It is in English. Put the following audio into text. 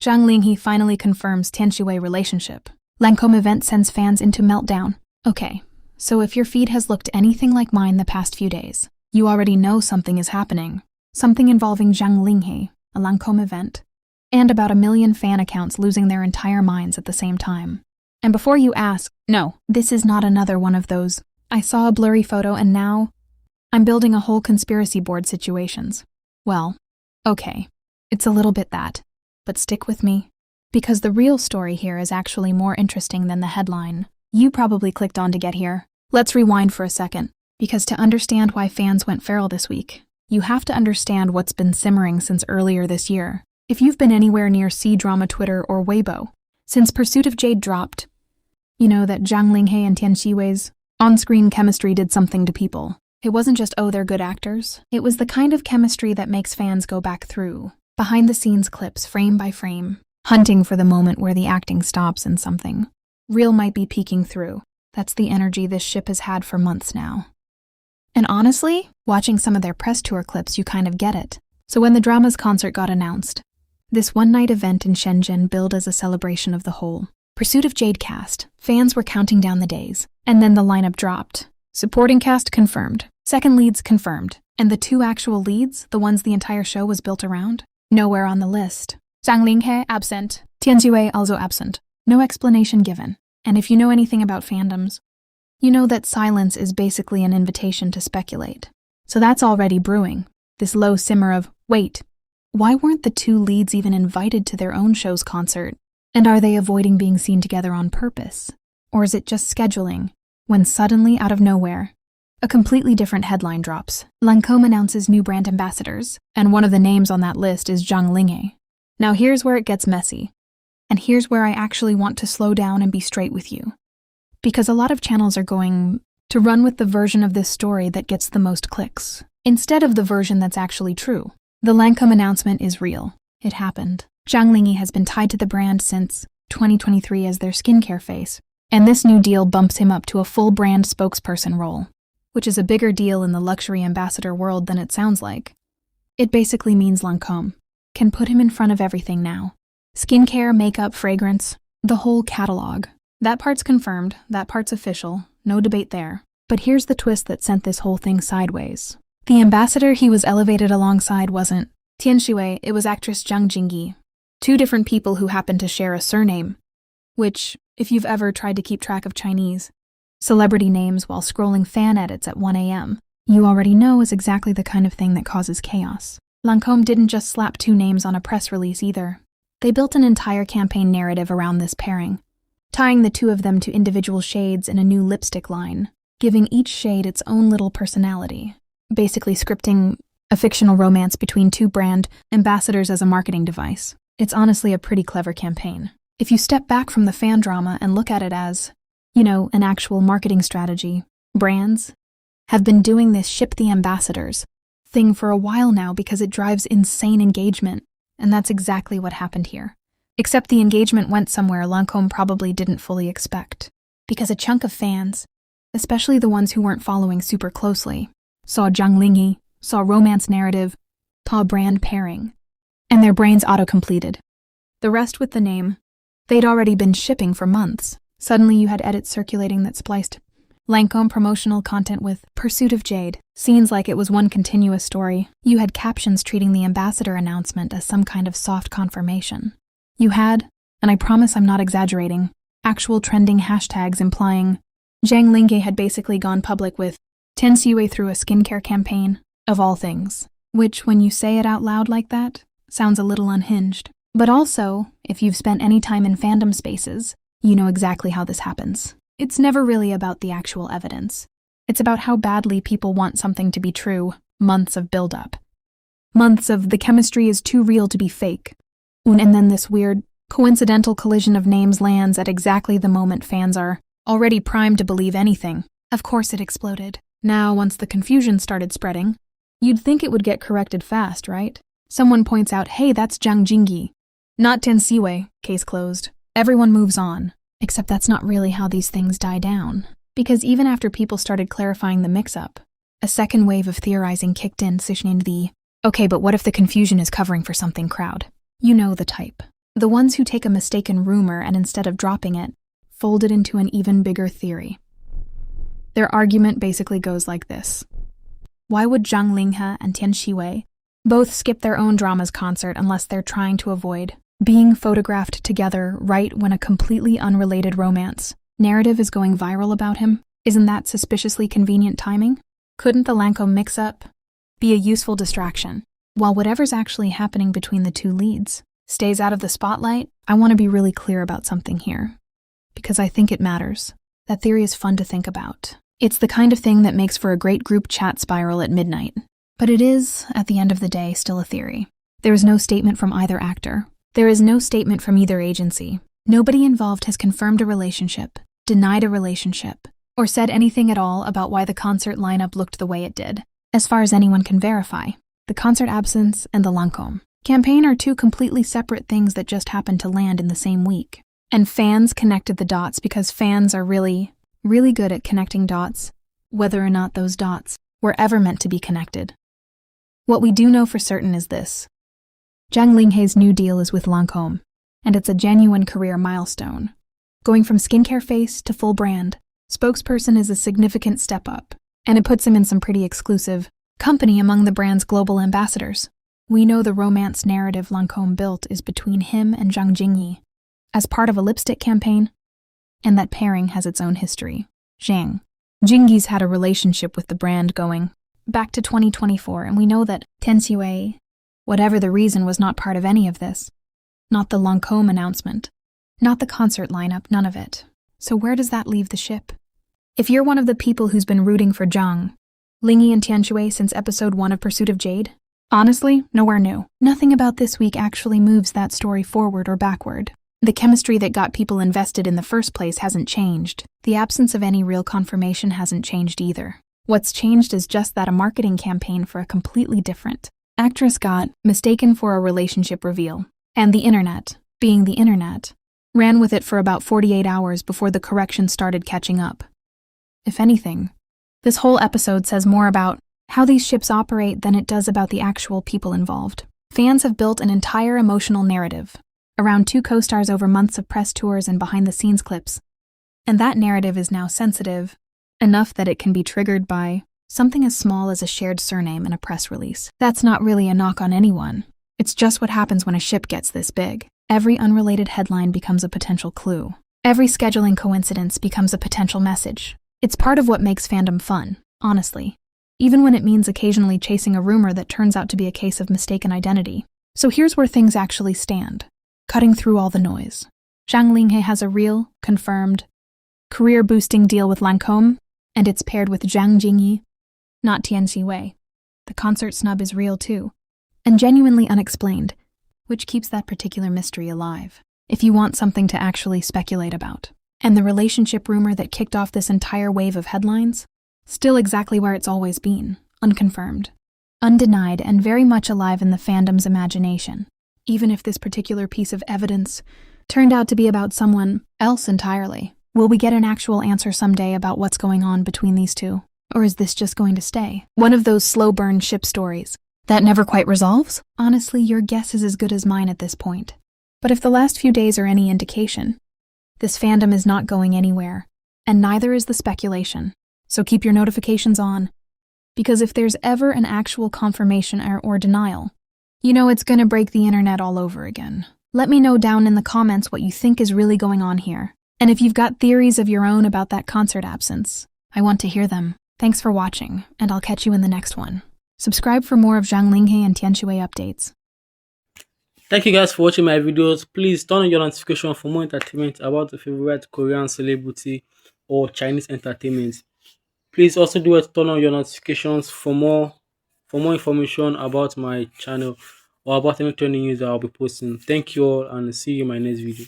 Zhang Linghe finally confirms Tian Xiwei relationship. Lancome event sends fans into meltdown. Okay, so if your feed has looked anything like mine the past few days, you already know something is happening. Something involving Zhang Linghe, a Lancome event, and about 1 million fan accounts losing their entire minds at the same time. And before you ask, no, this is not another one of those, I saw a blurry photo and now I'm building a whole conspiracy board situations. Well, okay, it's a little bit that, but stick with me, because the real story here is actually more interesting than the headline you probably clicked on to get here. Let's rewind for a second, because to understand why fans went feral this week, you have to understand what's been simmering since earlier this year. If you've been anywhere near C-drama Twitter or Weibo, since Pursuit of Jade dropped, you know that Zhang Linghe and Tian Xiwei's on-screen chemistry did something to people. It wasn't just, oh, they're good actors. It was the kind of chemistry that makes fans go back through behind-the-scenes clips, frame by frame, hunting for the moment where the acting stops and something real might be peeking through. That's the energy this ship has had for months now. And honestly, watching some of their press tour clips, you kind of get it. So when the drama's concert got announced, this one-night event in Shenzhen billed as a celebration of the whole Pursuit of Jade cast, fans were counting down the days, and then the lineup dropped. Supporting cast confirmed, second leads confirmed, and the 2 actual leads, the ones the entire show was built around, nowhere on the list. Zhang Linghe absent, Tian Xiwei also absent. No explanation given. And if you know anything about fandoms, you know that silence is basically an invitation to speculate. So that's already brewing, this low simmer of, wait, why weren't the 2 leads even invited to their own show's concert? And are they avoiding being seen together on purpose? Or is it just scheduling, when suddenly, out of nowhere, a completely different headline drops. Lancome announces new brand ambassadors, and one of the names on that list is Zhang Linghe. Now here's where it gets messy. And here's where I actually want to slow down and be straight with you. Because a lot of channels are going to run with the version of this story that gets the most clicks, instead of the version that's actually true. The Lancome announcement is real. It happened. Zhang Linghe has been tied to the brand since 2023 as their skincare face, and this new deal bumps him up to a full brand spokesperson role, which is a bigger deal in the luxury ambassador world than it sounds like. It basically means Lancome can put him in front of everything now. Skincare, makeup, fragrance, the whole catalog. That part's confirmed, that part's official, no debate there. But here's the twist that sent this whole thing sideways. The ambassador he was elevated alongside wasn't Tian Xiwei, it was actress Zhang Jingyi. 2 different people who happen to share a surname, which, if you've ever tried to keep track of Chinese celebrity names while scrolling fan edits at 1 a.m., you already know is exactly the kind of thing that causes chaos. Lancome didn't just slap 2 names on a press release either. They built an entire campaign narrative around this pairing, tying the 2 of them to individual shades in a new lipstick line, giving each shade its own little personality, basically scripting a fictional romance between 2 brand ambassadors as a marketing device. It's honestly a pretty clever campaign. If you step back from the fan drama and look at it as, an actual marketing strategy, brands have been doing this ship the ambassadors thing for a while now because it drives insane engagement, and that's exactly what happened here. Except the engagement went somewhere Lancome probably didn't fully expect, because a chunk of fans, especially the ones who weren't following super closely, saw Zhang Linghe, saw romance narrative, saw brand pairing, and their brains auto-completed. The rest with the name they'd already been shipping for months. Suddenly you had edits circulating that spliced Lancome promotional content with Pursuit of Jade, scenes like it was one continuous story. You had captions treating the ambassador announcement as some kind of soft confirmation. You had, and I promise I'm not exaggerating, actual trending hashtags implying Zhang Linghe had basically gone public with Tian Xiwei through a skincare campaign, of all things, which, when you say it out loud like that, sounds a little unhinged. But also, if you've spent any time in fandom spaces, you know exactly how this happens. It's never really about the actual evidence. It's about how badly people want something to be true, months of build-up. Months of the chemistry is too real to be fake. And then this weird, coincidental collision of names lands at exactly the moment fans are already primed to believe anything. Of course it exploded. Now, once the confusion started spreading, you'd think it would get corrected fast, right? Someone points out, hey, that's Zhang Jingyi, not Tian Xiwei, case closed. Everyone moves on. Except that's not really how these things die down. Because even after people started clarifying the mix-up, a second wave of theorizing kicked in, such named the, okay, but what if the confusion is covering for something crowd? You know the type. The ones who take a mistaken rumor and instead of dropping it, fold it into an even bigger theory. Their argument basically goes like this. Why would Zhang Linghe and Tian Xiwei both skip their own drama's concert unless they're trying to avoid being photographed together right when a completely unrelated romance narrative is going viral about him? Isn't that suspiciously convenient timing? Couldn't the Lancome mix-up be a useful distraction? While whatever's actually happening between the two leads stays out of the spotlight, I want to be really clear about something here, because I think it matters. That theory is fun to think about. It's the kind of thing that makes for a great group chat spiral at midnight. But it is, at the end of the day, still a theory. There is no statement from either actor. There is no statement from either agency. Nobody involved has confirmed a relationship, denied a relationship, or said anything at all about why the concert lineup looked the way it did. As far as anyone can verify, the concert absence and the Lancome campaign are two completely separate things that just happened to land in the same week. And fans connected the dots because fans are really good at connecting dots, whether or not those dots were ever meant to be connected. What we do know for certain is this. Zhang Linghe's new deal is with Lancome, and it's a genuine career milestone. Going from skincare face to full brand spokesperson is a significant step up, and it puts him in some pretty exclusive company among the brand's global ambassadors. We know the romance narrative Lancome built is between him and Zhang Linghe, as part of a lipstick campaign, and that pairing has its own history. Zhang Linghe's had a relationship with the brand going back to 2024, and we know that Tian Xiwei, whatever the reason, was not part of any of this. Not the Lancome announcement, not the concert lineup, none of it. So where does that leave the ship? If you're one of the people who's been rooting for Zhang Linghe and Tian Xiwei since episode 1 of Pursuit of Jade, honestly, nowhere new. Nothing about this week actually moves that story forward or backward. The chemistry that got people invested in the first place hasn't changed. The absence of any real confirmation hasn't changed either. What's changed is just that a marketing campaign for a completely different actress got mistaken for a relationship reveal. And the internet, being the internet, ran with it for about 48 hours before the correction started catching up. If anything, this whole episode says more about how these ships operate than it does about the actual people involved. Fans have built an entire emotional narrative around two co-stars over months of press tours and behind-the-scenes clips. And that narrative is now sensitive enough that it can be triggered by something as small as a shared surname in a press release. That's not really a knock on anyone. It's just what happens when a ship gets this big. Every unrelated headline becomes a potential clue. Every scheduling coincidence becomes a potential message. It's part of what makes fandom fun, honestly, even when it means occasionally chasing a rumor that turns out to be a case of mistaken identity. So here's where things actually stand. Cutting through all the noise. Zhang Linghe has a real, confirmed, career-boosting deal with Lancome, and it's paired with Zhang Linghe, not Tian Xiwei. The concert snub is real too, and genuinely unexplained, which keeps that particular mystery alive, if you want something to actually speculate about. And the relationship rumor that kicked off this entire wave of headlines? Still exactly where it's always been, unconfirmed, undenied, and very much alive in the fandom's imagination. Even if this particular piece of evidence turned out to be about someone else entirely. Will we get an actual answer someday about what's going on between these two? Or is this just going to stay one of those slow burn ship stories that never quite resolves? Honestly, your guess is as good as mine at this point. But if the last few days are any indication, this fandom is not going anywhere, and neither is the speculation. So keep your notifications on, because if there's ever an actual confirmation or denial, you know it's gonna break the internet all over again. Let me know down in the comments what you think is really going on here. And if you've got theories of your own about that concert absence, I want to hear them. Thanks for watching, and I'll catch you in the next one. Subscribe for more of Zhang Linghe and Tian Xiwei updates. Thank you guys for watching my videos. Please turn on your notification for more entertainment about your favorite Korean celebrity or Chinese entertainment. Please also do it, turn on your notifications for more information about my channel or about any trending news that I'll be posting. Thank you all, and see you in my next video.